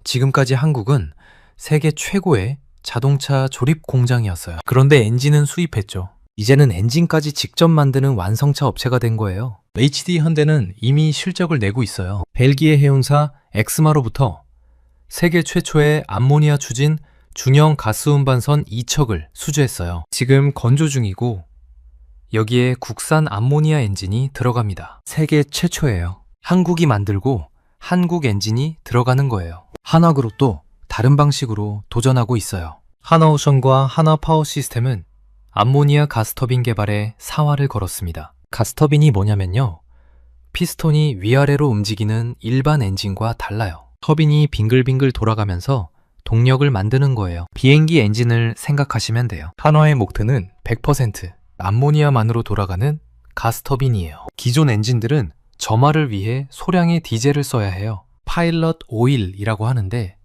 지금까지 한국은 세계 최고의 자동차 조립 공장이었어요. 그런데 엔진은 수입했죠. 이제는 엔진까지 직접 만드는 완성차 업체가 된 거예요. HD 현대는 이미 실적을 내고 있어요. 벨기에 해운사 엑스마로부터 세계 최초의 암모니아 추진 중형 가스 운반선 2척을 수주했어요. 지금 건조 중이고 여기에 국산 암모니아 엔진이 들어갑니다. 세계 최초예요. 한국이 만들고 한국 엔진이 들어가는 거예요. 한화그룹도 다른 방식으로 도전하고 있어요. 하나오션과 하나파워시스템은 암모니아 가스터빈 개발에 사활을 걸었습니다. 가스터빈이 뭐냐면요. 피스톤이 위아래로 움직이는 일반 엔진과 달라요. 터빈이 빙글빙글 돌아가면서 동력을 만드는 거예요. 비행기 엔진을 생각하시면 돼요. 한화의 목표는 100% 암모니아만으로 돌아가는 가스터빈이에요. 기존 엔진들은 점화를 위해 소량의 디젤을 써야 해요. 파일럿 오일이라고 하는데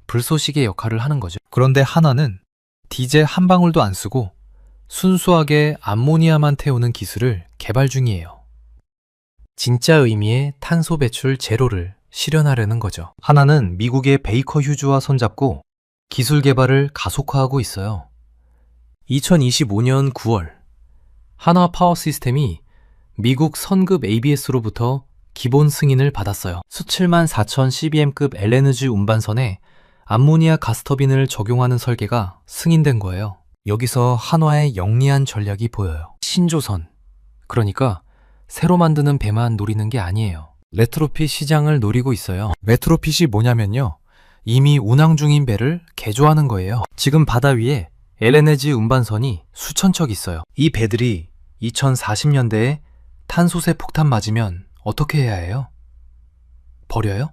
불쏘시개 역할을 하는 거죠. 그런데 한화는 디젤 한 방울도 안 쓰고 순수하게 암모니아만 태우는 기술을 개발 중이에요. 진짜 의미의 탄소 배출 제로를 실현하려는 거죠. 하나는 미국의 베이커 휴즈와 손잡고 기술 개발을 가속화하고 있어요. 2025년 9월 한화 파워 시스템이 미국 선급 ABS로부터 기본 승인을 받았어요. 174,000 CBM급 LNG 운반선에 암모니아 가스터빈을 적용하는 설계가 승인된 거예요. 여기서 한화의 영리한 전략이 보여요. 신조선. 그러니까 새로 만드는 배만 노리는 게 아니에요. 레트로핏 시장을 노리고 있어요. 레트로핏이 뭐냐면요. 이미 운항 중인 배를 개조하는 거예요. 지금 바다 위에 LNG 운반선이 수천 척 있어요. 이 배들이 2040년대에 탄소세 폭탄 맞으면 어떻게 해야 해요? 버려요?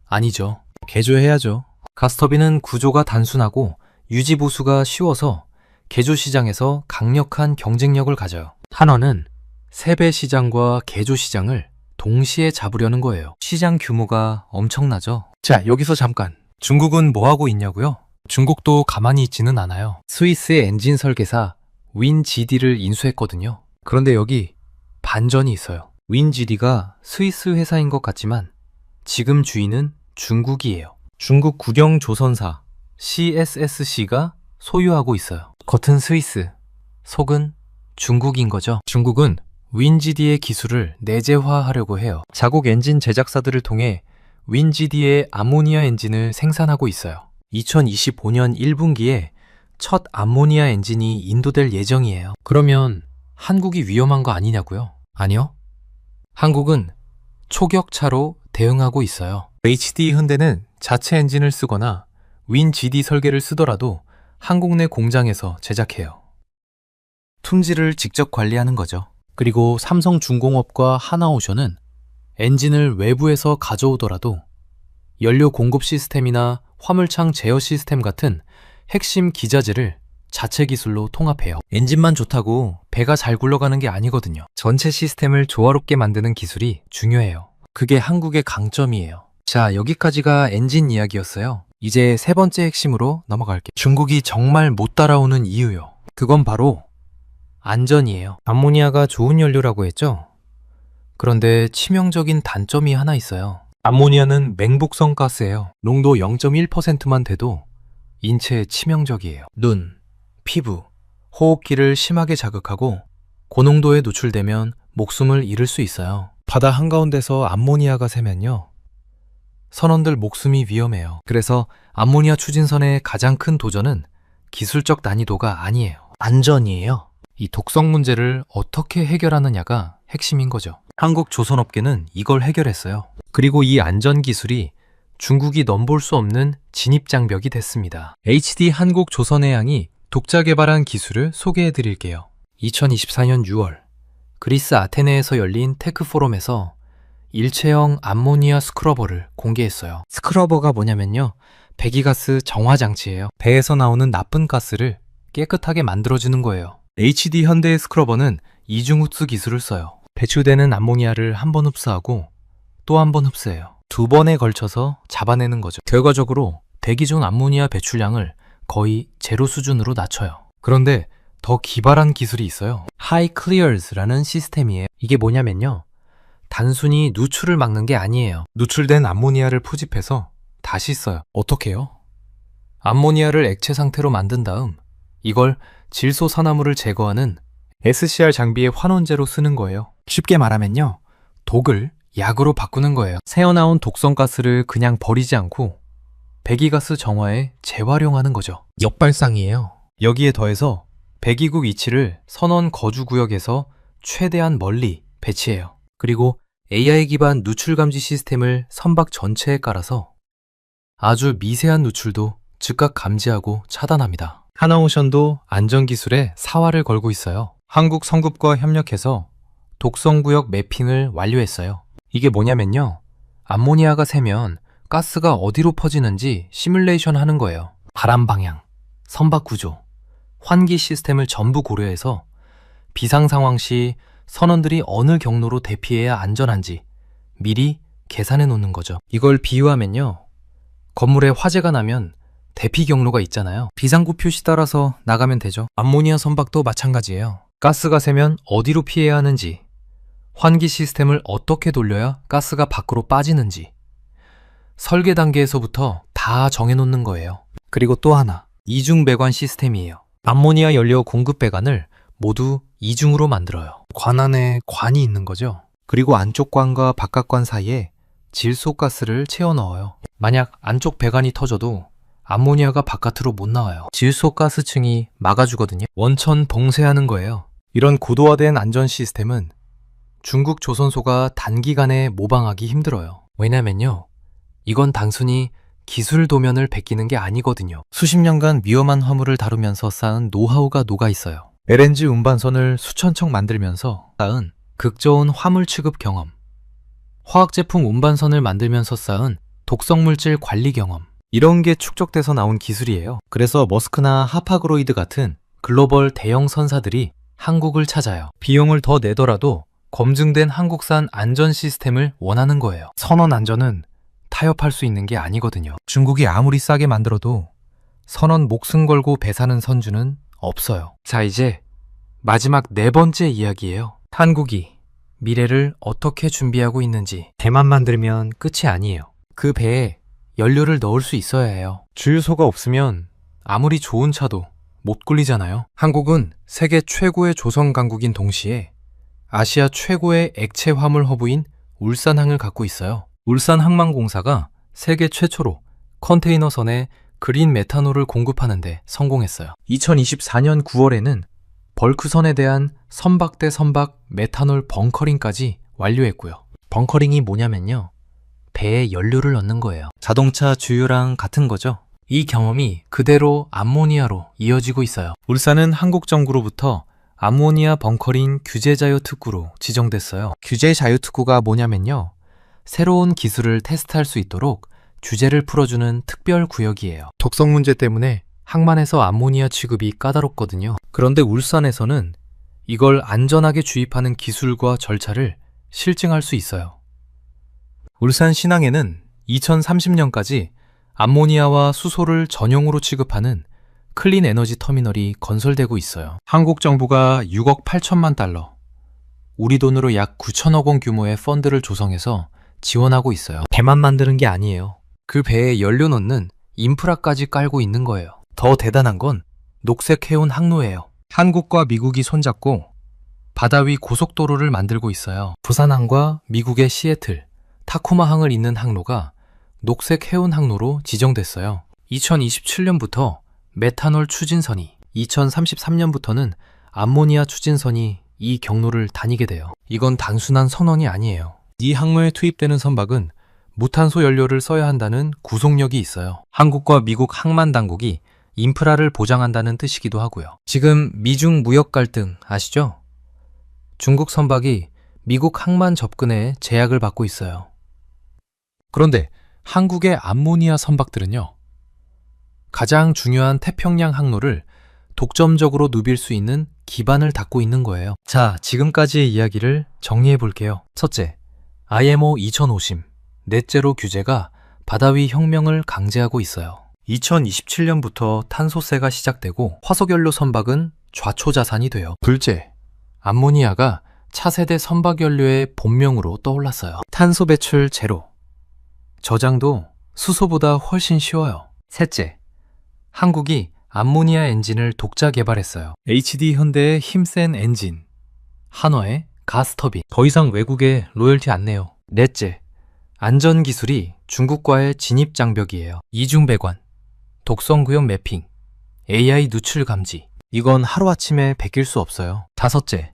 아니죠. 개조해야죠. 가스터빈은 구조가 단순하고 유지 보수가 쉬워서 개조 시장에서 강력한 경쟁력을 가져요. 한화는 세배 시장과 개조 시장을 동시에 잡으려는 거예요. 시장 규모가 엄청나죠. 자, 여기서 잠깐. 중국은 뭐 하고 있냐고요? 중국도 가만히 있지는 않아요. 스위스의 엔진 설계사 윈GD를 인수했거든요. 그런데 여기 반전이 있어요. 윈GD가 스위스 회사인 것 같지만 지금 주인은 중국이에요. 중국 국영조선사 CSSC가 소유하고 있어요. 겉은 스위스, 속은 중국인 거죠. 중국은 윈GD의 기술을 내재화하려고 해요. 자국 엔진 제작사들을 통해 윈GD의 아모니아 엔진을 생산하고 있어요. 2025년 1분기에 첫 암모니아 엔진이 인도될 예정이에요. 그러면 한국이 위험한 거 아니냐고요? 아니요. 한국은 초격차로 대응하고 있어요. HD 현대는 자체 엔진을 쓰거나 윈GD 설계를 쓰더라도 한국 내 공장에서 제작해요. 품질을 직접 관리하는 거죠. 그리고 삼성중공업과 하나오션은 엔진을 외부에서 가져오더라도 연료 공급 시스템이나 화물창 제어 시스템 같은 핵심 기자재를 자체 기술로 통합해요. 엔진만 좋다고 배가 잘 굴러가는 게 아니거든요. 전체 시스템을 조화롭게 만드는 기술이 중요해요. 그게 한국의 강점이에요. 자, 여기까지가 엔진 이야기였어요. 이제 세 번째 핵심으로 넘어갈게요. 중국이 정말 못 따라오는 이유요. 그건 바로 안전이에요. 암모니아가 좋은 연료라고 했죠? 그런데 치명적인 단점이 하나 있어요. 암모니아는 맹독성 가스예요. 농도 0.1%만 돼도 인체에 치명적이에요. 눈, 피부, 호흡기를 심하게 자극하고 고농도에 노출되면 목숨을 잃을 수 있어요. 바다 한가운데서 암모니아가 새면요, 선원들 목숨이 위험해요. 그래서 암모니아 추진선의 가장 큰 도전은 기술적 난이도가 아니에요. 안전이에요. 이 독성 문제를 어떻게 해결하느냐가 핵심인 거죠. 한국 조선업계는 이걸 해결했어요. 그리고 이 안전 기술이 중국이 넘볼 수 없는 진입장벽이 됐습니다. HD 한국조선해양이 독자 개발한 기술을 소개해 드릴게요. 2024년 6월 그리스 아테네에서 열린 테크 포럼에서 일체형 암모니아 스크러버를 공개했어요. 스크러버가 뭐냐면요, 배기가스 정화 장치예요. 배에서 나오는 나쁜 가스를 깨끗하게 만들어주는 거예요. HD 현대의 스크러버는 이중 흡수 기술을 써요. 배출되는 암모니아를 한 번 흡수하고 또 한 번 흡수해요. 두 번에 걸쳐서 잡아내는 거죠. 결과적으로 대기 중 암모니아 배출량을 거의 제로 수준으로 낮춰요. 그런데 더 기발한 기술이 있어요. High Clears라는 시스템이에요. 이게 뭐냐면요, 단순히 누출을 막는 게 아니에요. 누출된 암모니아를 포집해서 다시 써요. 어떻게 해요? 암모니아를 액체 상태로 만든 다음 이걸 질소산화물을 제거하는 SCR 장비의 환원제로 쓰는 거예요. 쉽게 말하면요, 독을 약으로 바꾸는 거예요. 새어나온 독성가스를 그냥 버리지 않고 배기가스 정화에 재활용하는 거죠. 역발상이에요. 여기에 더해서 배기국 위치를 선원 거주구역에서 최대한 멀리 배치해요. 그리고 AI 기반 누출 감지 시스템을 선박 전체에 깔아서 아주 미세한 누출도 즉각 감지하고 차단합니다. 하나오션도 안전기술에 사활을 걸고 있어요. 한국 성급과 협력해서 독성구역 매핑을 완료했어요. 이게 뭐냐면요, 암모니아가 새면 가스가 어디로 퍼지는지 시뮬레이션 하는 거예요. 바람 방향, 선박 구조, 환기 시스템을 전부 고려해서 비상 상황 시 선원들이 어느 경로로 대피해야 안전한지 미리 계산해 놓는 거죠. 이걸 비유하면요, 건물에 화재가 나면 대피 경로가 있잖아요. 비상구 표시 따라서 나가면 되죠. 암모니아 선박도 마찬가지예요. 가스가 새면 어디로 피해야 하는지, 환기 시스템을 어떻게 돌려야 가스가 밖으로 빠지는지 설계 단계에서부터 다 정해놓는 거예요. 그리고 또 하나, 이중 배관 시스템이에요. 암모니아 연료 공급 배관을 모두 이중으로 만들어요. 관 안에 관이 있는 거죠. 그리고 안쪽 관과 바깥 관 사이에 질소가스를 채워 넣어요. 만약 안쪽 배관이 터져도 암모니아가 바깥으로 못 나와요. 질소가스층이 막아주거든요. 원천 봉쇄하는 거예요. 이런 고도화된 안전 시스템은 중국 조선소가 단기간에 모방하기 힘들어요. 왜냐면요, 이건 단순히 기술 도면을 베끼는 게 아니거든요. 수십 년간 위험한 화물을 다루면서 쌓은 노하우가 녹아 있어요. LNG 운반선을 수천 척 만들면서 쌓은 극저온 화물 취급 경험, 화학제품 운반선을 만들면서 쌓은 독성물질 관리 경험, 이런 게 축적돼서 나온 기술이에요. 그래서 머스크나 하파그로이드 같은 글로벌 대형 선사들이 한국을 찾아요. 비용을 더 내더라도 검증된 한국산 안전 시스템을 원하는 거예요. 선원 안전은 타협할 수 있는 게 아니거든요. 중국이 아무리 싸게 만들어도 선원 목숨 걸고 배사는 선주는 없어요. 자, 이제 마지막 네 번째 이야기예요. 한국이 미래를 어떻게 준비하고 있는지. 배만 만들면 끝이 아니에요. 그 배에 연료를 넣을 수 있어야 해요. 주유소가 없으면 아무리 좋은 차도 못 굴리잖아요. 한국은 세계 최고의 조선 강국인 동시에 아시아 최고의 액체 화물 허브인 울산항을 갖고 있어요. 울산항만공사가 세계 최초로 컨테이너선에 그린 메탄올을 공급하는 데 성공했어요. 2024년 9월에는 벌크선에 대한 선박 대 선박 메탄올 벙커링까지 완료했고요. 벙커링이 뭐냐면요, 배에 연료를 넣는 거예요. 자동차 주유랑 같은 거죠. 이 경험이 그대로 암모니아로 이어지고 있어요. 울산은 한국 정부로부터 암모니아 벙커링 규제자유특구로 지정됐어요. 규제자유특구가 뭐냐면요, 새로운 기술을 테스트할 수 있도록 규제를 풀어주는 특별 구역이에요. 독성 문제 때문에 항만에서 암모니아 취급이 까다롭거든요. 그런데 울산에서는 이걸 안전하게 주입하는 기술과 절차를 실증할 수 있어요. 울산 신항에는 2030년까지 암모니아와 수소를 전용으로 취급하는 클린 에너지 터미널이 건설되고 있어요. 한국 정부가 6억 8천만 달러, 우리 돈으로 약 9천억 원 규모의 펀드를 조성해서 지원하고 있어요. 배만 만드는 게 아니에요. 그 배에 연료 넣는 인프라까지 깔고 있는 거예요. 더 대단한 건 녹색 해운 항로예요. 한국과 미국이 손잡고 바다 위 고속도로를 만들고 있어요. 부산항과 미국의 시애틀, 타코마항을 잇는 항로가 녹색 해운 항로로 지정됐어요. 2027년부터 메탄올 추진선이, 2033년부터는 암모니아 추진선이 이 경로를 다니게 돼요. 이건 단순한 선언이 아니에요. 이 항로에 투입되는 선박은 무탄소 연료를 써야 한다는 구속력이 있어요. 한국과 미국 항만 당국이 인프라를 보장한다는 뜻이기도 하고요. 지금 미중 무역 갈등 아시죠? 중국 선박이 미국 항만 접근에 제약을 받고 있어요. 그런데 한국의 암모니아 선박들은요, 가장 중요한 태평양 항로를 독점적으로 누빌 수 있는 기반을 닦고 있는 거예요. 자, 지금까지의 이야기를 정리해 볼게요. 첫째, IMO 2050 넷제로 규제가 바다 위 혁명을 강제하고 있어요. 2027년부터 탄소세가 시작되고 화석연료 선박은 좌초자산이 돼요. 둘째, 암모니아가 차세대 선박연료의 본명으로 떠올랐어요. 탄소 배출 제로. 저장도 수소보다 훨씬 쉬워요. 셋째, 한국이 암모니아 엔진을 독자 개발했어요. HD 현대의 힘센 엔진, 한화의 가스터빈. 더 이상 외국에 로열티 안 내요. 넷째, 안전기술이 중국과의 진입장벽이에요. 이중배관, 독성구역 매핑, AI 누출 감지. 이건 하루아침에 베낄 수 없어요. 다섯째,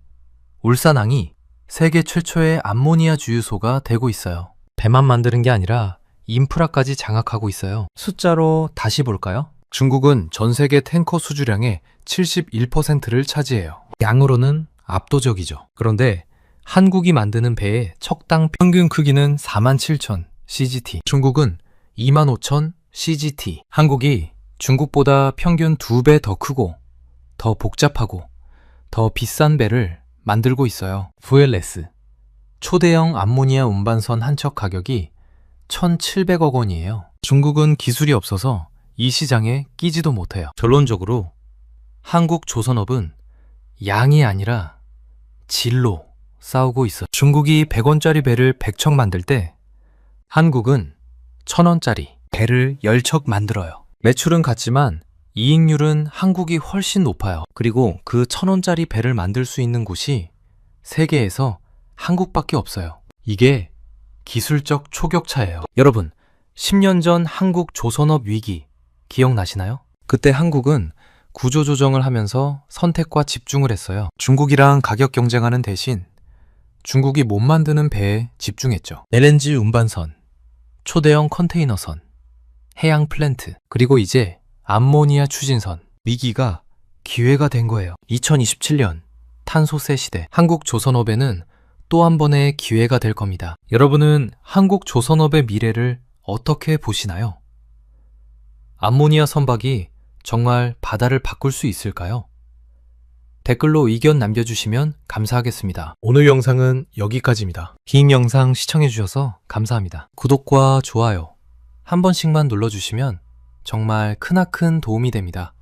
울산항이 세계 최초의 암모니아 주유소가 되고 있어요. 배만 만드는 게 아니라 인프라까지 장악하고 있어요. 숫자로 다시 볼까요? 중국은 전 세계 탱커 수주량의 71%를 차지해요. 양으로는 압도적이죠. 그런데 한국이 만드는 배의 척당 평균 크기는 47,000 CGT, 중국은 25,000 CGT. 한국이 중국보다 평균 2배 더 크고 더 복잡하고 더 비싼 배를 만들고 있어요. VLS, 초대형 암모니아 운반선 한 척 가격이 1,700억 원이에요. 중국은 기술이 없어서 이 시장에 끼지도 못해요. 결론적으로 한국 조선업은 양이 아니라 질로 싸우고 있어. 중국이 100원짜리 배를 100척 만들 때 한국은 1,000원짜리 배를 10척 만들어요. 매출은 같지만 이익률은 한국이 훨씬 높아요. 그리고 그 1,000원짜리 배를 만들 수 있는 곳이 세계에서 한국밖에 없어요. 이게 기술적 초격차예요. 여러분, 10년 전 한국 조선업 위기 기억나시나요? 그때 한국은 구조조정을 하면서 선택과 집중을 했어요. 중국이랑 가격 경쟁하는 대신 중국이 못 만드는 배에 집중했죠. LNG 운반선, 초대형 컨테이너선, 해양 플랜트, 그리고 이제 암모니아 추진선. 위기가 기회가 된 거예요. 2027년 탄소세 시대, 한국 조선업에는 또 한 번의 기회가 될 겁니다. 여러분은 한국 조선업의 미래를 어떻게 보시나요? 암모니아 선박이 정말 바다를 바꿀 수 있을까요? 댓글로 의견 남겨주시면 감사하겠습니다. 오늘 영상은 여기까지입니다. 긴 영상 시청해주셔서 감사합니다. 구독과 좋아요 한 번씩만 눌러주시면 정말 크나큰 도움이 됩니다.